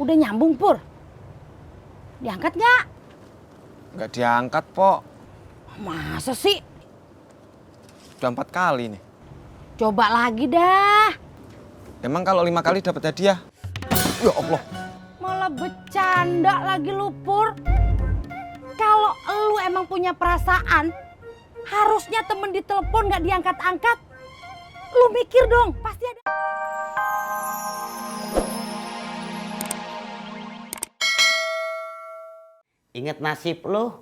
Udah nyambung, Pur? Diangkat nggak? Nggak diangkat, Pok. Masa sih? Udah 4 kali nih. Coba lagi dah. Emang kalau 5 kali dapat hadiah? Ya Allah. Malah bercanda lagi lu, Pur. Kalau lu emang punya perasaan, harusnya temen ditelepon nggak diangkat-angkat. Lu mikir dong, pasti ada. Ingat nasib lo.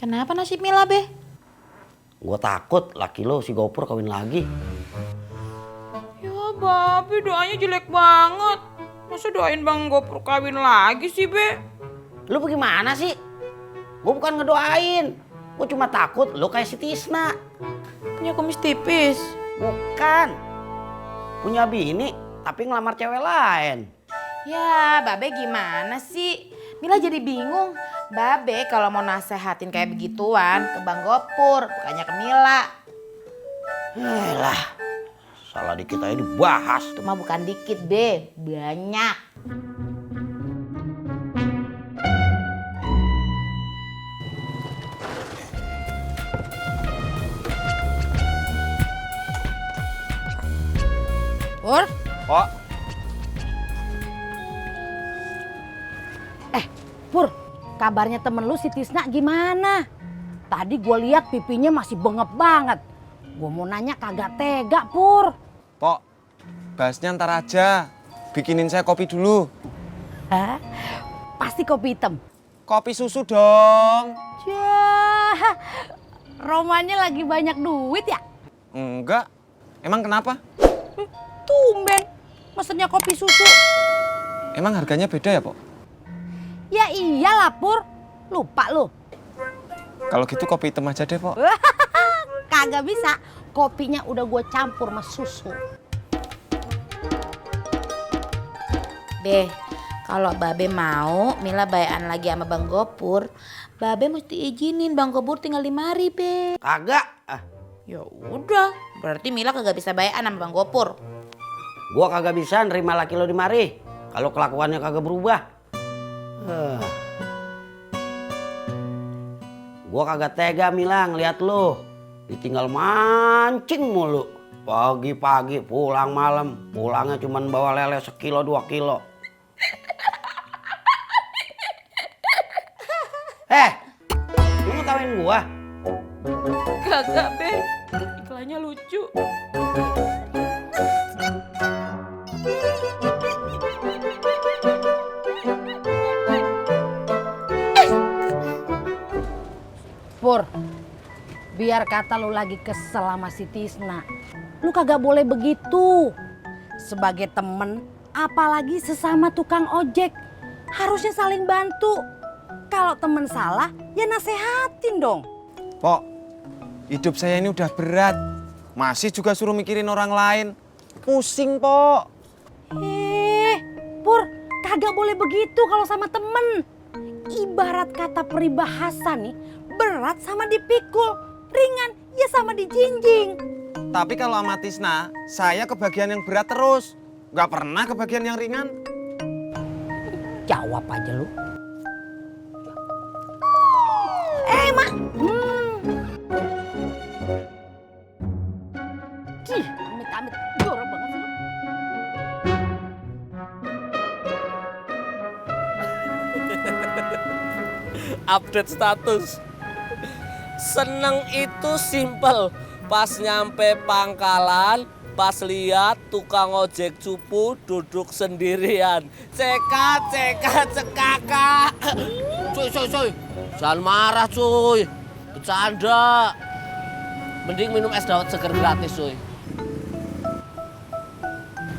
Kenapa nasib Mila, Be? Gue takut laki lo si Gopur kawin lagi. Ya, Babe, doanya jelek banget. Masa doain Bang Gopur kawin lagi sih, Be? Lo bagaimana sih? Gue bukan ngedoain. Gue cuma takut lo kayak si Tisna. Punya kumis tipis. Bukan. Punya bini tapi ngelamar cewek lain. Ya, Babe gimana sih? Mila jadi bingung. Babe kalau mau nasehatin kayak begituan ke Bang Gopur, bukannya ke Mila. Lah, salah dikit aja dibahas. Itu mah bukan dikit, Be. Banyak. Pur? Pok, Pur, kabarnya temen lu si Tisna gimana? Tadi gue lihat pipinya masih bengep banget. Gue mau nanya kagak tega, Pur. Pok, bahasnya ntar aja. Bikinin saya kopi dulu. Hah? Pasti kopi hitam. Kopi susu dong. Yah, Romannya lagi banyak duit ya? Enggak. Emang kenapa? Tumben, mesennya kopi susu. Emang harganya beda ya, Pok? Ya iyalah, Pur. Lupa lu. Kalau gitu kopi hitam aja deh, Pok. Kagak bisa. Kopinya udah gue campur sama susu. Be, kalau Babe mau Mila bayan lagi sama Bang Gopur, Babe mesti izinin Bang Gopur tinggal di mari, Be. Kagak. Ya udah, berarti Mila kagak bisa bayan sama Bang Gopur. Gue kagak bisa nerima laki lo di mari. Kalau kelakuannya kagak berubah. Gue kagak tega Mila ngeliat lo ditinggal mancing mulu. Pagi-pagi pulang malam, pulangnya cuman bawa lele 1 kilo 2 kilo. Lu mau kawin gua? Kagak, Be. Iklannya lucu. Pur, biar kata lu lagi kesel sama si Tisna. Lu kagak boleh begitu. Sebagai temen, apalagi sesama tukang ojek, harusnya saling bantu. Kalau temen salah, ya nasehatin dong. Pok, hidup saya ini udah berat. Masih juga suruh mikirin orang lain. Pusing, Pok. Pur, kagak boleh begitu kalau sama temen. Ibarat kata peribahasa nih, berat sama dipikul, ringan ya sama dijinjing. Tapi kalau sama Tisna, saya kebagian yang berat terus. Nggak pernah kebagian yang ringan. Jawab aja lu. Mak. Amit-amit, jorok banget sih lu. Update status. Seneng itu simple. Pas nyampe pangkalan, pas lihat tukang ojek cupu duduk sendirian. Cekat, cekaka. Cuy. Jangan marah, cuy. Bercanda. Mending minum es dawet seger gratis, cuy.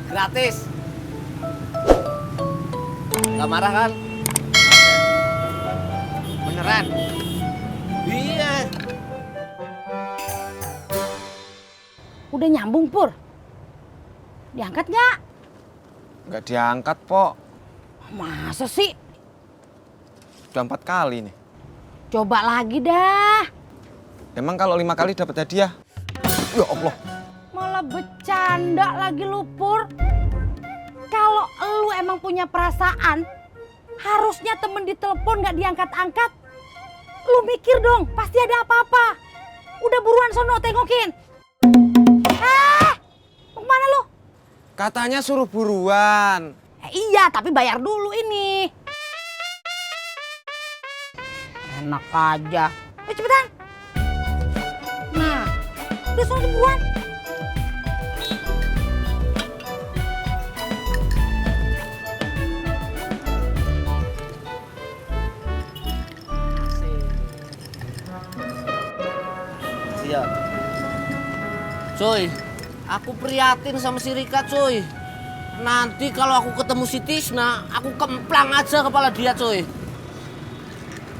Gratis. Gak marah kan? Beneran? Iya. Udah nyambung, Pur? Diangkat nggak? Nggak diangkat, Pok. Masa sih? Udah 4 kali nih. Coba lagi dah. Emang kalau 5 kali dapat hadiah? Ya Allah. Malah bercanda lagi lu, Pur. Kalau Kalau lu emang punya perasaan, harusnya temen ditelepon gak diangkat-angkat. Lu mikir dong, pasti ada apa-apa. Udah buruan sono tengokin. Mau kemana lu? Katanya suruh buruan. Iya, tapi bayar dulu ini. Enak aja. Ayo cepetan. Nah, udah sono buruan. Iya. Cuy, aku prihatin sama si Rika, cuy. Nanti kalau aku ketemu si Tisna, aku kemplang aja kepala dia, cuy.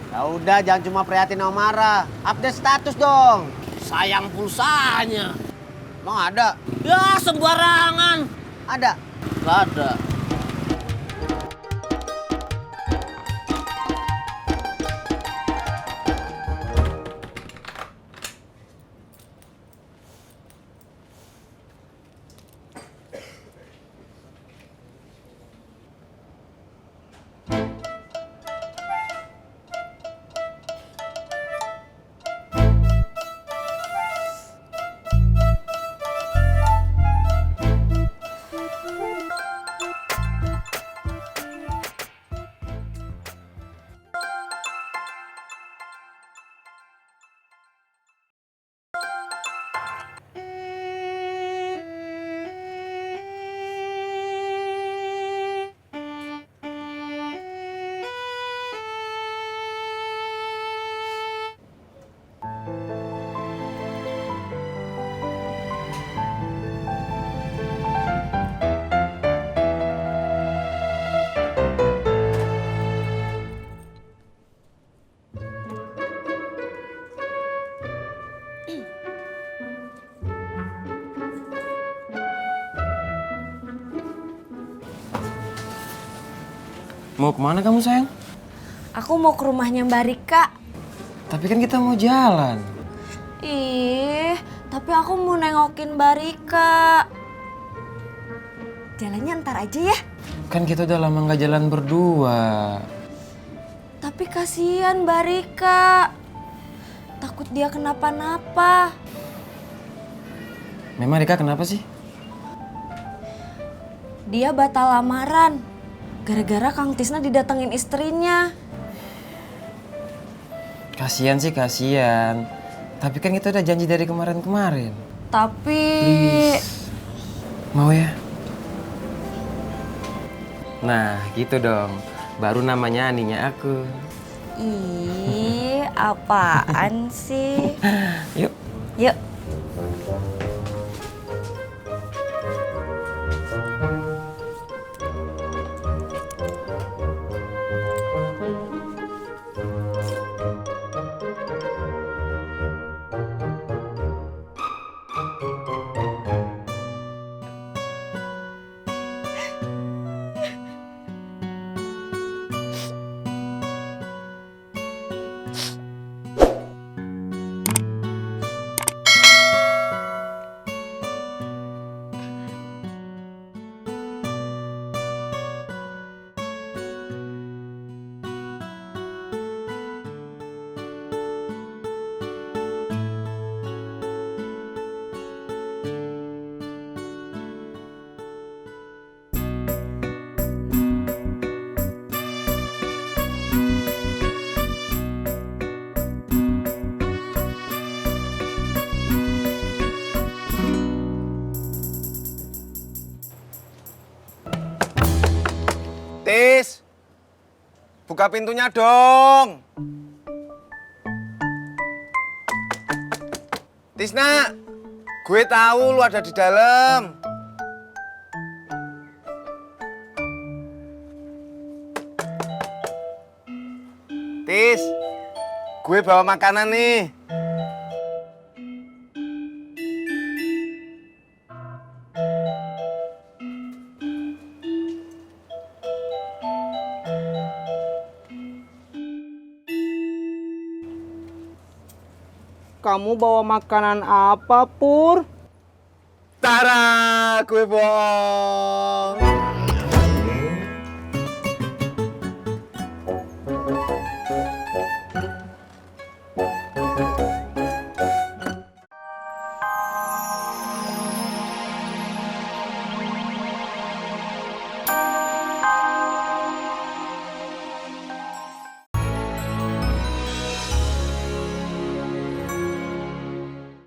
Ya udah, jangan cuma prihatin sama marah. Update status dong. Sayang pulsanya. Emang ada? Ya, sembarangan. Ada. Gak ada. Mau kemana kamu sayang? Aku mau ke rumahnya Mbak Rika. Tapi kan kita mau jalan. Ih, tapi aku mau nengokin Mbak Rika. Jalannya ntar aja ya. Kan kita udah lama nggak jalan berdua. Tapi kasihan Mbak Rika. Takut dia kenapa-napa. Memang Rika kenapa sih? Dia batal lamaran. Gara-gara Kang Tisna didatengin istrinya. Kasian sih kasian. Tapi kan kita udah janji dari kemarin-kemarin. Tapi... Mau ya? Nah gitu dong. Baru namanya Aninya aku. Ih, apaan sih? Yuk. Yuk. Tis, buka pintunya dong. Tisna, gue tahu lu ada di dalam. Tis, gue bawa makanan nih. Kamu bawa makanan apa, Pur? Tara, gue bohong.